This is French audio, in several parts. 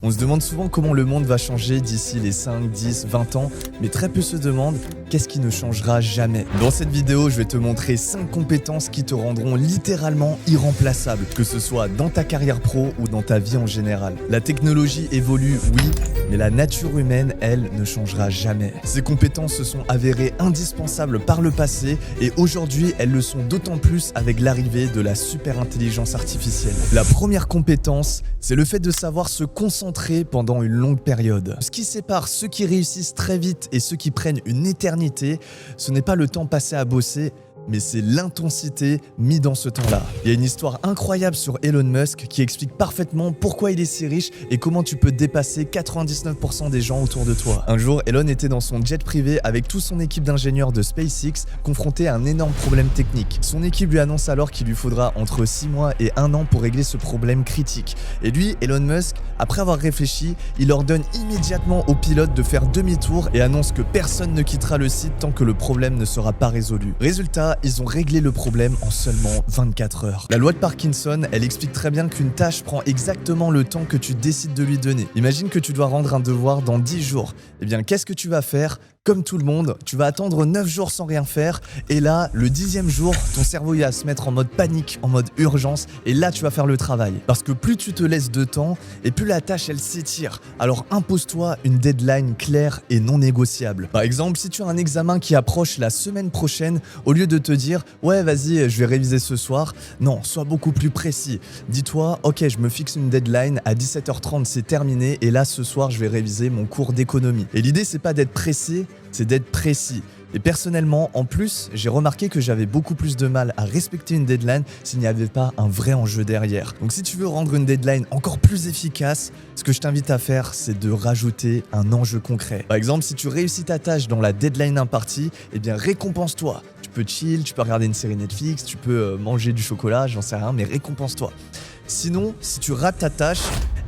On se demande souvent comment le monde va changer d'ici les 5, 10, 20 ans, mais très peu se demandent qu'est-ce qui ne changera jamais. Dans cette vidéo, je vais te montrer 5 compétences qui te rendront littéralement irremplaçable, que ce soit dans ta carrière pro ou dans ta vie en général. La technologie évolue, oui, mais la nature humaine, elle, ne changera jamais. Ces compétences se sont avérées indispensables par le passé et aujourd'hui, elles le sont d'autant plus avec l'arrivée de la super intelligence artificielle. La première compétence, c'est le fait de savoir se concentrer pendant une longue période. Ce qui sépare ceux qui réussissent très vite et ceux qui prennent une éternité, ce n'est pas le temps passé à bosser, mais c'est l'intensité mise dans ce temps-là. Il y a une histoire incroyable sur Elon Musk qui explique parfaitement pourquoi il est si riche et comment tu peux dépasser 99% des gens autour de toi. Un jour, Elon était dans son jet privé avec toute son équipe d'ingénieurs de SpaceX confronté à un énorme problème technique. Son équipe lui annonce alors qu'il lui faudra entre 6 mois et 1 an pour régler ce problème critique. Et lui, Elon Musk, après avoir réfléchi, il ordonne immédiatement aux pilotes de faire demi-tour et annonce que personne ne quittera le site tant que le problème ne sera pas résolu. Résultat, ils ont réglé le problème en seulement 24 heures. La loi de Parkinson, elle explique très bien qu'une tâche prend exactement le temps que tu décides de lui donner. Imagine que tu dois rendre un devoir dans 10 jours. Eh bien, qu'est-ce que tu vas faire ? Comme tout le monde, tu vas attendre 9 jours sans rien faire et là, le 10e jour, ton cerveau il va se mettre en mode panique, en mode urgence et là, tu vas faire le travail. Parce que plus tu te laisses de temps et plus la tâche, elle s'étire. Alors impose-toi une deadline claire et non négociable. Par exemple, si tu as un examen qui approche la semaine prochaine, au lieu de te dire « Ouais, vas-y, je vais réviser ce soir », non, sois beaucoup plus précis. Dis-toi « Ok, je me fixe une deadline, à 17h30, c'est terminé et là, ce soir, je vais réviser mon cours d'économie. » Et l'idée, c'est pas d'être pressé, c'est d'être précis. Et personnellement, en plus, j'ai remarqué que j'avais beaucoup plus de mal à respecter une deadline s'il n'y avait pas un vrai enjeu derrière. Donc si tu veux rendre une deadline encore plus efficace, ce que je t'invite à faire, c'est de rajouter un enjeu concret. Par exemple, si tu réussis ta tâche dans la deadline impartie, eh bien récompense-toi. Tu peux chill, tu peux regarder une série Netflix, tu peux manger du chocolat, j'en sais rien, mais récompense-toi. Sinon, si tu rates ta tâche,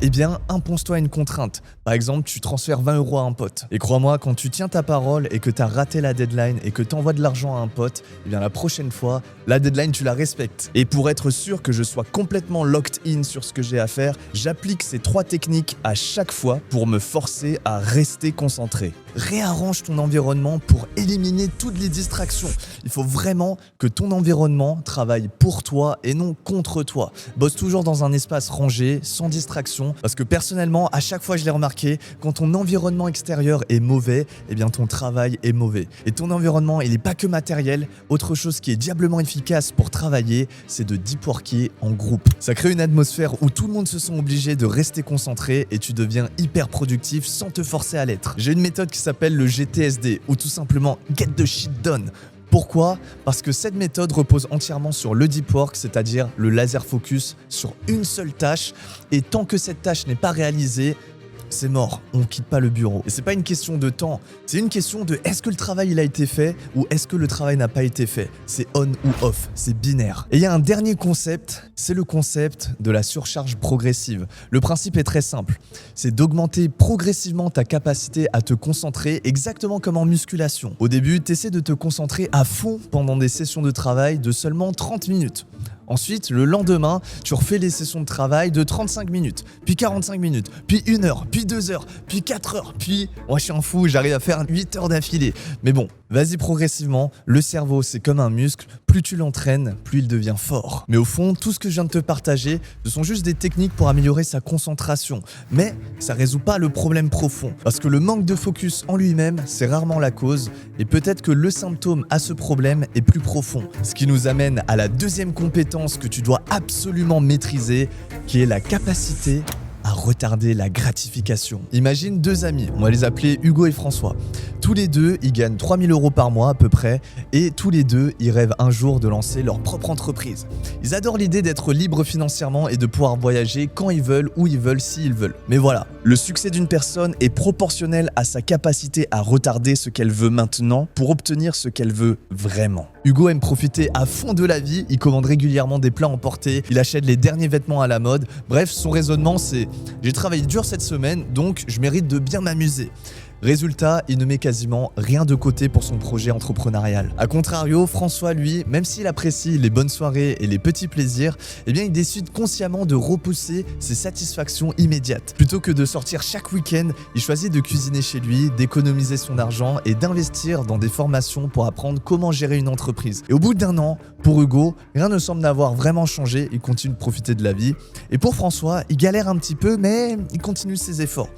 eh bien, impose-toi une contrainte. Par exemple, tu transfères 20 € à un pote. Et crois-moi, quand tu tiens ta parole et que tu as raté la deadline et que tu envoies de l'argent à un pote, eh bien, la prochaine fois, la deadline, tu la respectes. Et pour être sûr que je sois complètement locked in sur ce que j'ai à faire, j'applique ces 3 techniques à chaque fois pour me forcer à rester concentré. Réarrange ton environnement pour éliminer toutes les distractions. Il faut vraiment que ton environnement travaille pour toi et non contre toi. Bosse toujours dans un espace rangé, sans distraction, parce que personnellement, à chaque fois je l'ai remarqué, quand ton environnement extérieur est mauvais, eh bien ton travail est mauvais. Et ton environnement, il n'est pas que matériel. Autre chose qui est diablement efficace pour travailler, c'est de deep worker en groupe. Ça crée une atmosphère où tout le monde se sent obligé de rester concentré et tu deviens hyper productif sans te forcer à l'être. J'ai une méthode qui s'appelle le GTSD, ou tout simplement Get the Shit Done. Pourquoi ? Parce que cette méthode repose entièrement sur le deep work, c'est-à-dire le laser focus sur une seule tâche. Et tant que cette tâche n'est pas réalisée, c'est mort, on quitte pas le bureau. Et c'est pas une question de temps, c'est une question de est-ce que le travail il a été fait ou est-ce que le travail n'a pas été fait. C'est on ou off, c'est binaire. Et il y a un dernier concept, c'est le concept de la surcharge progressive. Le principe est très simple, c'est d'augmenter progressivement ta capacité à te concentrer exactement comme en musculation. Au début, tu essaies de te concentrer à fond pendant des sessions de travail de seulement 30 minutes. Ensuite, le lendemain, tu refais les sessions de travail de 35 minutes, puis 45 minutes, puis 1 heure, puis 2 heures, puis 4 heures, puis... Moi, je suis un fou, j'arrive à faire 8 heures d'affilée. Mais bon, vas-y progressivement, le cerveau, c'est comme un muscle, plus tu l'entraînes, plus il devient fort. Mais au fond, tout ce que je viens de te partager, ce sont juste des techniques pour améliorer sa concentration. Mais ça résout pas le problème profond. Parce que le manque de focus en lui-même, c'est rarement la cause. Et peut-être que le symptôme à ce problème est plus profond. Ce qui nous amène à la deuxième compétence que tu dois absolument maîtriser, qui est la capacité à retarder la gratification. Imagine 2 amis, on va les appeler Hugo et François. Tous les deux, ils gagnent 3 000 € par mois à peu près et tous les deux, ils rêvent un jour de lancer leur propre entreprise. Ils adorent l'idée d'être libres financièrement et de pouvoir voyager quand ils veulent, où ils veulent, s'ils veulent. Mais voilà, le succès d'une personne est proportionnel à sa capacité à retarder ce qu'elle veut maintenant pour obtenir ce qu'elle veut vraiment. Hugo aime profiter à fond de la vie, il commande régulièrement des plats emportés, il achète les derniers vêtements à la mode. Bref, son raisonnement c'est « j'ai travaillé dur cette semaine, donc je mérite de bien m'amuser ». Résultat, il ne met quasiment rien de côté pour son projet entrepreneurial. A contrario, François, lui, même s'il apprécie les bonnes soirées et les petits plaisirs, eh bien il décide consciemment de repousser ses satisfactions immédiates. Plutôt que de sortir chaque week-end, il choisit de cuisiner chez lui, d'économiser son argent et d'investir dans des formations pour apprendre comment gérer une entreprise. Et au bout d'1 an, pour Hugo, rien ne semble n'avoir vraiment changé, il continue de profiter de la vie. Et pour François, il galère un petit peu, mais il continue ses efforts.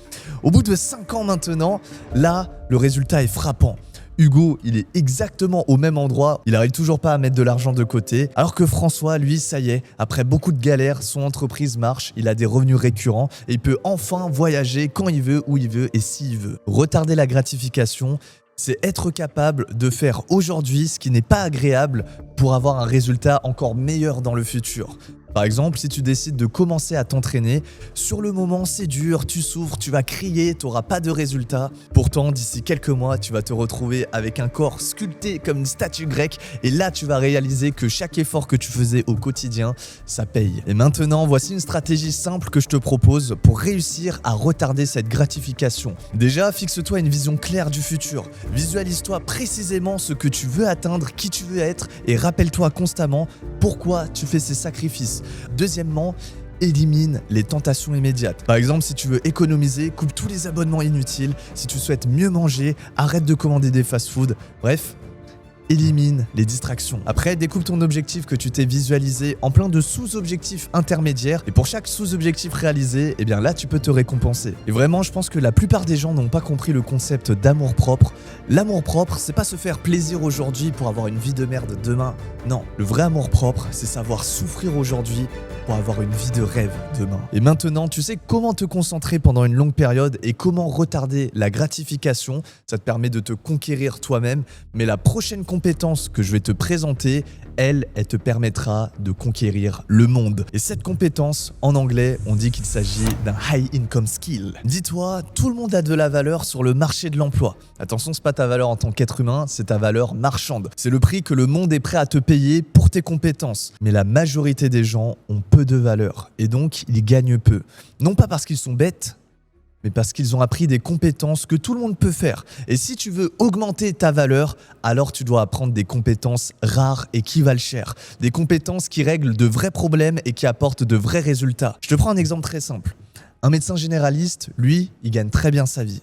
Au bout de 5 ans maintenant, là, le résultat est frappant. Hugo, il est exactement au même endroit, il n'arrive toujours pas à mettre de l'argent de côté, alors que François, lui, ça y est, après beaucoup de galères, son entreprise marche, il a des revenus récurrents et il peut enfin voyager quand il veut, où il veut et s'il veut. Retarder la gratification, c'est être capable de faire aujourd'hui ce qui n'est pas agréable pour avoir un résultat encore meilleur dans le futur. Par exemple, si tu décides de commencer à t'entraîner, sur le moment c'est dur, tu souffres, tu vas crier, tu n'auras pas de résultat. Pourtant, d'ici quelques mois, tu vas te retrouver avec un corps sculpté comme une statue grecque et là tu vas réaliser que chaque effort que tu faisais au quotidien, ça paye. Et maintenant, voici une stratégie simple que je te propose pour réussir à retarder cette gratification. Déjà, fixe-toi une vision claire du futur. Visualise-toi précisément ce que tu veux atteindre, qui tu veux être et rappelle-toi constamment pourquoi tu fais ces sacrifices. Deuxièmement, élimine les tentations immédiates. Par exemple, si tu veux économiser, coupe tous les abonnements inutiles. Si tu souhaites mieux manger, arrête de commander des fast-food. Bref, élimine les distractions. Après, découpe ton objectif que tu t'es visualisé en plein de sous-objectifs intermédiaires et pour chaque sous-objectif réalisé, eh bien là, tu peux te récompenser. Et vraiment, je pense que la plupart des gens n'ont pas compris le concept d'amour-propre. L'amour-propre, c'est pas se faire plaisir aujourd'hui pour avoir une vie de merde demain. Non, le vrai amour-propre, c'est savoir souffrir aujourd'hui pour avoir une vie de rêve demain. Et maintenant, tu sais comment te concentrer pendant une longue période et comment retarder la gratification. Ça te permet de te conquérir toi-même. Mais la prochaine compétence que je vais te présenter, elle te permettra de conquérir le monde. Et cette compétence, en anglais, on dit qu'il s'agit d'un high income skill. Dis-toi, tout le monde a de la valeur sur le marché de l'emploi. Attention, c'est pas ta valeur en tant qu'être humain, c'est ta valeur marchande. C'est le prix que le monde est prêt à te payer pour tes compétences. Mais la majorité des gens ont peu de valeur et donc ils gagnent peu. Non pas parce qu'ils sont bêtes, mais parce qu'ils ont appris des compétences que tout le monde peut faire. Et si tu veux augmenter ta valeur, alors tu dois apprendre des compétences rares et qui valent cher. Des compétences qui règlent de vrais problèmes et qui apportent de vrais résultats. Je te prends un exemple très simple. Un médecin généraliste, lui, il gagne très bien sa vie.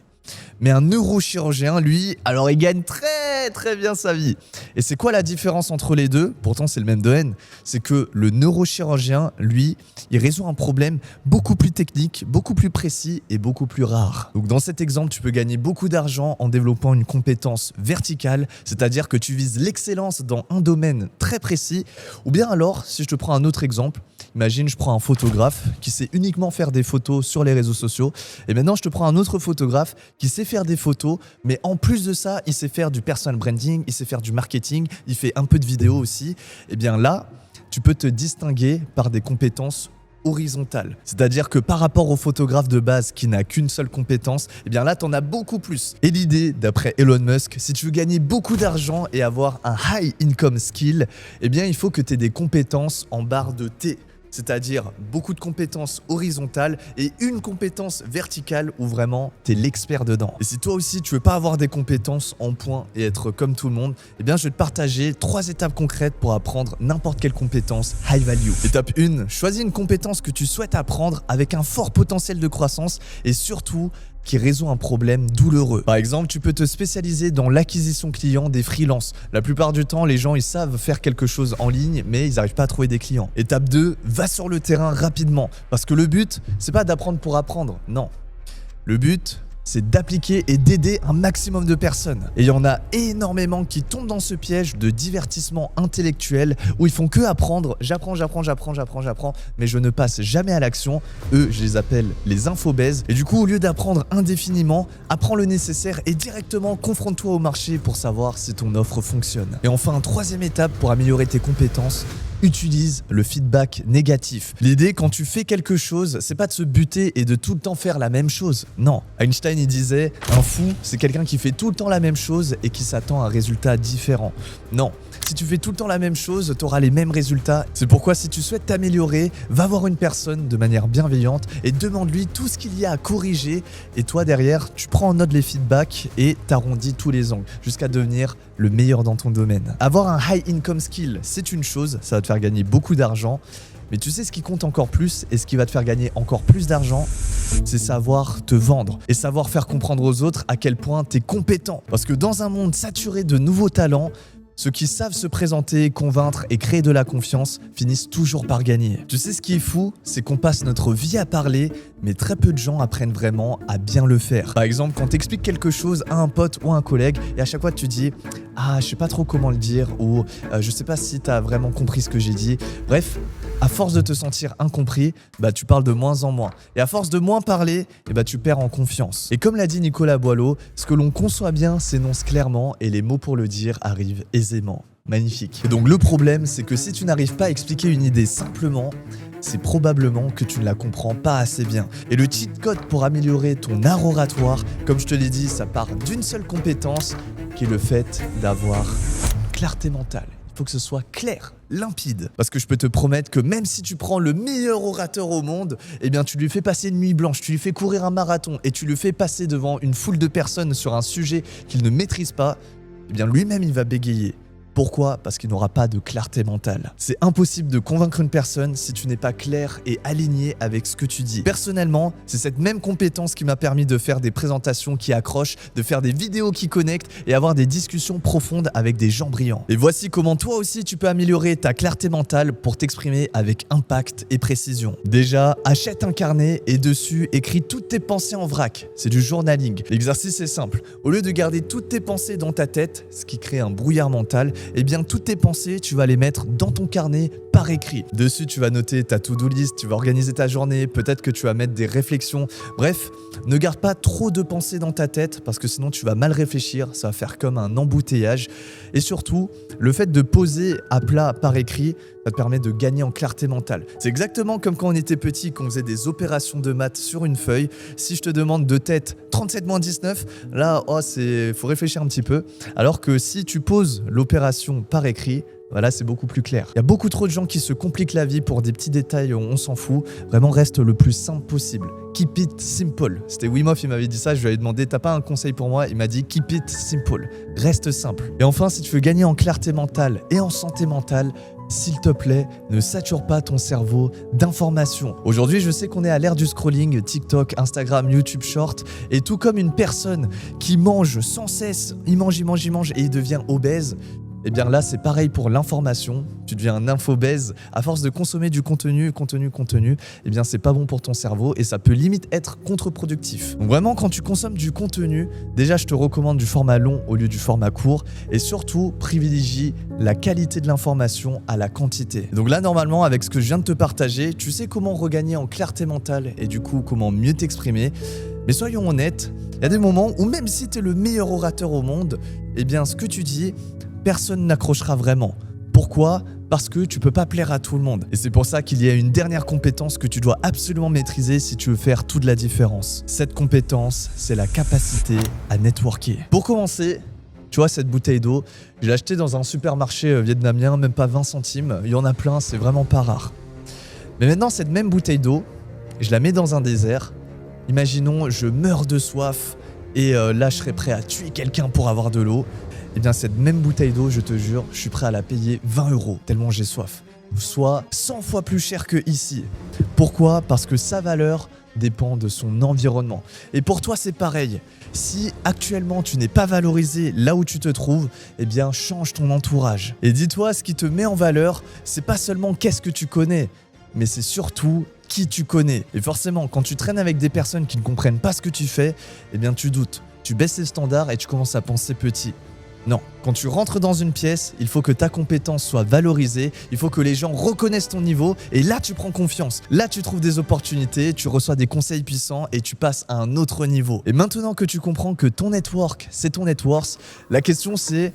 Mais un neurochirurgien, lui, alors il gagne très bien sa vie. Et c'est quoi la différence entre les deux? Pourtant, c'est le même domaine. C'est que le neurochirurgien, lui, il résout un problème beaucoup plus technique, beaucoup plus précis et beaucoup plus rare. Donc dans cet exemple, tu peux gagner beaucoup d'argent en développant une compétence verticale, c'est-à-dire que tu vises l'excellence dans un domaine très précis. Ou bien alors, si je te prends un autre exemple, imagine, je prends un photographe qui sait uniquement faire des photos sur les réseaux sociaux. Et maintenant, je te prends un autre photographe qui sait faire des photos, mais en plus de ça, il sait faire du personal branding, il sait faire du marketing, il fait un peu de vidéo aussi. Et bien là, tu peux te distinguer par des compétences horizontale. C'est-à-dire que par rapport au photographe de base qui n'a qu'une seule compétence, eh bien là, tu en as beaucoup plus. Et l'idée, d'après Elon Musk, si tu veux gagner beaucoup d'argent et avoir un high income skill, eh bien, il faut que tu aies des compétences en barre de T. C'est-à-dire beaucoup de compétences horizontales et une compétence verticale où vraiment tu es l'expert dedans. Et si toi aussi tu veux pas avoir des compétences en point et être comme tout le monde, eh bien je vais te partager 3 étapes concrètes pour apprendre n'importe quelle compétence high value. Étape 1, choisis une compétence que tu souhaites apprendre avec un fort potentiel de croissance et surtout qui résout un problème douloureux. Par exemple, tu peux te spécialiser dans l'acquisition client des freelances. La plupart du temps, les gens, ils savent faire quelque chose en ligne, mais ils n'arrivent pas à trouver des clients. Étape 2, va sur le terrain rapidement. Parce que le but, c'est pas d'apprendre pour apprendre. Non. Le but, c'est d'appliquer et d'aider un maximum de personnes. Et il y en a énormément qui tombent dans ce piège de divertissement intellectuel où ils font que apprendre, j'apprends, mais je ne passe jamais à l'action. Eux, je les appelle les infobèses. Et du coup, au lieu d'apprendre indéfiniment, apprends le nécessaire et directement confronte-toi au marché pour savoir si ton offre fonctionne. Et enfin, 3e étape pour améliorer tes compétences, utilise le feedback négatif. L'idée quand tu fais quelque chose, c'est pas de se buter et de tout le temps faire la même chose. Non, Einstein il disait un fou, c'est quelqu'un qui fait tout le temps la même chose et qui s'attend à un résultat différent. Non, si tu fais tout le temps la même chose, tu auras les mêmes résultats. C'est pourquoi si tu souhaites t'améliorer, va voir une personne de manière bienveillante et demande-lui tout ce qu'il y a à corriger. Et toi derrière, tu prends en note les feedbacks et t'arrondis tous les angles jusqu'à devenir le meilleur dans ton domaine. Avoir un high income skill, c'est une chose, ça va te faire gagner beaucoup d'argent. Mais tu sais ce qui compte encore plus et ce qui va te faire gagner encore plus d'argent, c'est savoir te vendre et savoir faire comprendre aux autres à quel point tu es compétent. Parce que dans un monde saturé de nouveaux talents, ceux qui savent se présenter, convaincre et créer de la confiance finissent toujours par gagner. Tu sais ce qui est fou, c'est qu'on passe notre vie à parler, mais très peu de gens apprennent vraiment à bien le faire. Par exemple, quand tu expliques quelque chose à un pote ou à un collègue et à chaque fois tu dis « Ah, je sais pas trop comment le dire » ou « Je sais pas si tu as vraiment compris ce que j'ai dit ». Bref, à force de te sentir incompris, tu parles de moins en moins. Et à force de moins parler, tu perds en confiance. Et comme l'a dit Nicolas Boileau, ce que l'on conçoit bien s'énonce clairement et les mots pour le dire arrivent aisément. Magnifique. Et donc le problème, c'est que si tu n'arrives pas à expliquer une idée simplement, c'est probablement que tu ne la comprends pas assez bien. Et le cheat code pour améliorer ton art oratoire, comme je te l'ai dit, ça part d'une seule compétence, qui est le fait d'avoir une clarté mentale. Il faut que ce soit clair, limpide. Parce que je peux te promettre que même si tu prends le meilleur orateur au monde, tu lui fais passer une nuit blanche, tu lui fais courir un marathon et tu le fais passer devant une foule de personnes sur un sujet qu'il ne maîtrise pas, lui-même il va bégayer. Pourquoi ? Parce qu'il n'aura pas de clarté mentale. C'est impossible de convaincre une personne si tu n'es pas clair et aligné avec ce que tu dis. Personnellement, c'est cette même compétence qui m'a permis de faire des présentations qui accrochent, de faire des vidéos qui connectent et avoir des discussions profondes avec des gens brillants. Et voici comment toi aussi tu peux améliorer ta clarté mentale pour t'exprimer avec impact et précision. Déjà, achète un carnet et dessus, écris toutes tes pensées en vrac. C'est du journaling. L'exercice est simple. Au lieu de garder toutes tes pensées dans ta tête, ce qui crée un brouillard mental, toutes tes pensées, tu vas les mettre dans ton carnet par écrit. Dessus, tu vas noter ta to-do list, tu vas organiser ta journée, peut-être que tu vas mettre des réflexions. Bref, ne garde pas trop de pensées dans ta tête parce que sinon tu vas mal réfléchir, ça va faire comme un embouteillage. Et surtout, le fait de poser à plat par écrit, ça te permet de gagner en clarté mentale. C'est exactement comme quand on était petit, qu'on faisait des opérations de maths sur une feuille. Si je te demande de tête 37 moins 19, là, faut réfléchir un petit peu. Alors que si tu poses l'opération par écrit, voilà, c'est beaucoup plus clair. Il y a beaucoup trop de gens qui se compliquent la vie pour des petits détails, on s'en fout. Vraiment, reste le plus simple possible. Keep it simple. C'était Wim Hof, il m'avait dit ça, je lui avais demandé, t'as pas un conseil pour moi? Il m'a dit keep it simple. Reste simple. Et enfin, si tu veux gagner en clarté mentale et en santé mentale, s'il te plaît, ne sature pas ton cerveau d'informations. Aujourd'hui, je sais qu'on est à l'ère du scrolling, TikTok, Instagram, YouTube Short, et tout comme une personne qui mange sans cesse, il mange et il devient obèse, là c'est pareil pour l'information, tu deviens un infobèse à force de consommer du contenu, c'est pas bon pour ton cerveau et ça peut limite être contre-productif. Donc vraiment quand tu consommes du contenu, déjà je te recommande du format long au lieu du format court et surtout privilégie la qualité de l'information à la quantité. Donc là normalement avec ce que je viens de te partager, tu sais comment regagner en clarté mentale et du coup comment mieux t'exprimer. Mais soyons honnêtes, il y a des moments où même si tu es le meilleur orateur au monde, ce que tu dis, personne n'accrochera vraiment. Pourquoi ? Parce que tu peux pas plaire à tout le monde. Et c'est pour ça qu'il y a une dernière compétence que tu dois absolument maîtriser si tu veux faire toute la différence. Cette compétence, c'est la capacité à networker. Pour commencer, tu vois cette bouteille d'eau, je l'ai achetée dans un supermarché vietnamien, même pas 20 centimes. Il y en a plein, c'est vraiment pas rare. Mais maintenant, cette même bouteille d'eau, je la mets dans un désert. Imaginons, je meurs de soif et là, je serais prêt à tuer quelqu'un pour avoir de l'eau. Cette même bouteille d'eau, je te jure, je suis prêt à la payer 20 € tellement j'ai soif. Soit 100 fois plus cher que ici. Pourquoi ? Parce que sa valeur dépend de son environnement. Et pour toi, c'est pareil. Si actuellement tu n'es pas valorisé là où tu te trouves, change ton entourage. Et dis-toi, ce qui te met en valeur, c'est pas seulement qu'est-ce que tu connais, mais c'est surtout qui tu connais. Et forcément, quand tu traînes avec des personnes qui ne comprennent pas ce que tu fais, tu doutes. Tu baisses les standards et tu commences à penser petit. Non, quand tu rentres dans une pièce, il faut que ta compétence soit valorisée, il faut que les gens reconnaissent ton niveau et là tu prends confiance. Là tu trouves des opportunités, tu reçois des conseils puissants et tu passes à un autre niveau. Et maintenant que tu comprends que ton network, c'est ton net worth, la question c'est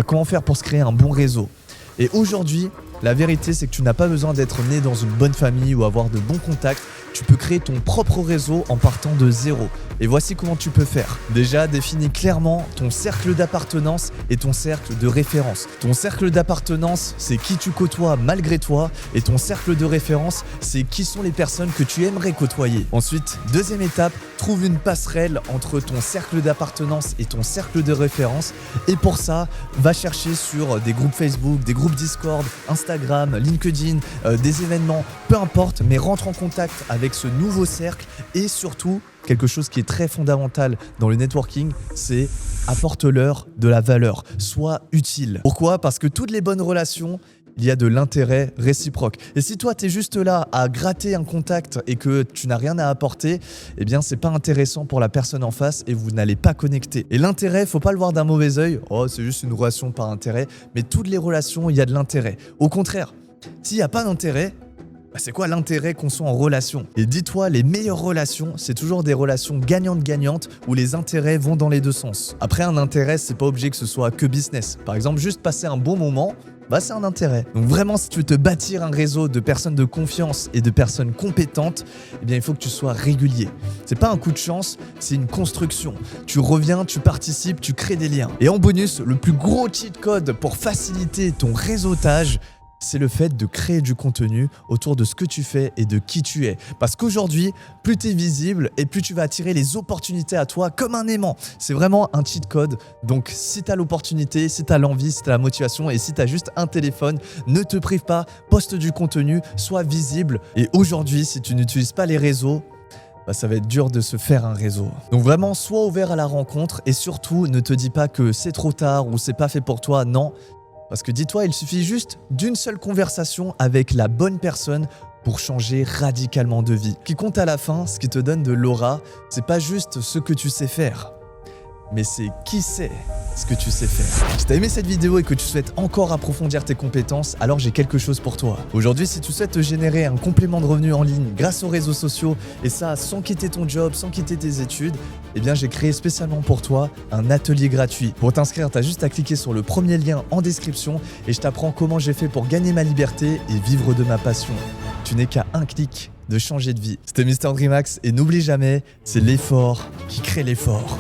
comment faire pour se créer un bon réseau. Et aujourd'hui, La vérité, c'est que tu n'as pas besoin d'être né dans une bonne famille ou avoir de bons contacts. Tu peux créer ton propre réseau en partant de zéro. Et voici comment tu peux faire. Déjà, définis clairement ton cercle d'appartenance et ton cercle de référence. Ton cercle d'appartenance, c'est qui tu côtoies malgré toi. Et ton cercle de référence, c'est qui sont les personnes que tu aimerais côtoyer. Ensuite, deuxième étape, trouve une passerelle entre ton cercle d'appartenance et ton cercle de référence. Et pour ça, va chercher sur des groupes Facebook, des groupes Discord, Instagram, LinkedIn, des événements, peu importe, mais rentre en contact avec ce nouveau cercle et surtout, quelque chose qui est très fondamental dans le networking, c'est apporte-leur de la valeur, sois utile. Pourquoi ? Parce que toutes les bonnes relations, il y a de l'intérêt réciproque. Et si toi, tu es juste là à gratter un contact et que tu n'as rien à apporter, eh bien, c'est pas intéressant pour la personne en face et vous n'allez pas connecter. Et l'intérêt, faut pas le voir d'un mauvais œil. Oh, c'est juste une relation par intérêt. Mais toutes les relations, il y a de l'intérêt. Au contraire, s'il n'y a pas d'intérêt, c'est quoi l'intérêt qu'on soit en relation ? Et dis-toi, les meilleures relations, c'est toujours des relations gagnantes-gagnantes où les intérêts vont dans les deux sens. Après, un intérêt, c'est pas obligé que ce soit que business. Par exemple, juste passer un bon moment, c'est un intérêt. Donc vraiment, si tu veux te bâtir un réseau de personnes de confiance et de personnes compétentes, eh bien, il faut que tu sois régulier. C'est pas un coup de chance, c'est une construction. Tu reviens, tu participes, tu crées des liens. Et en bonus, le plus gros cheat code pour faciliter ton réseautage, c'est le fait de créer du contenu autour de ce que tu fais et de qui tu es. Parce qu'aujourd'hui, plus tu es visible et plus tu vas attirer les opportunités à toi comme un aimant. C'est vraiment un cheat code. Donc si tu as l'opportunité, si tu as l'envie, si tu as la motivation et si tu as juste un téléphone, ne te prive pas, poste du contenu, sois visible. Et aujourd'hui, si tu n'utilises pas les réseaux, ça va être dur de se faire un réseau. Donc vraiment, sois ouvert à la rencontre et surtout, ne te dis pas que c'est trop tard ou c'est pas fait pour toi. Non. Parce que dis-toi, il suffit juste d'une seule conversation avec la bonne personne pour changer radicalement de vie. Ce qui compte à la fin, ce qui te donne de l'aura, c'est pas juste ce que tu sais faire, mais c'est qui c'est ce que tu sais faire. Si t'as aimé cette vidéo et que tu souhaites encore approfondir tes compétences, alors j'ai quelque chose pour toi. Aujourd'hui, si tu souhaites te générer un complément de revenu en ligne grâce aux réseaux sociaux, et ça sans quitter ton job, sans quitter tes études, eh bien j'ai créé spécialement pour toi un atelier gratuit. Pour t'inscrire, t'as juste à cliquer sur le premier lien en description et je t'apprends comment j'ai fait pour gagner ma liberté et vivre de ma passion. Tu n'es qu'à un clic de changer de vie. C'était Mr. Dreamax et n'oublie jamais, c'est l'effort qui crée l'effort.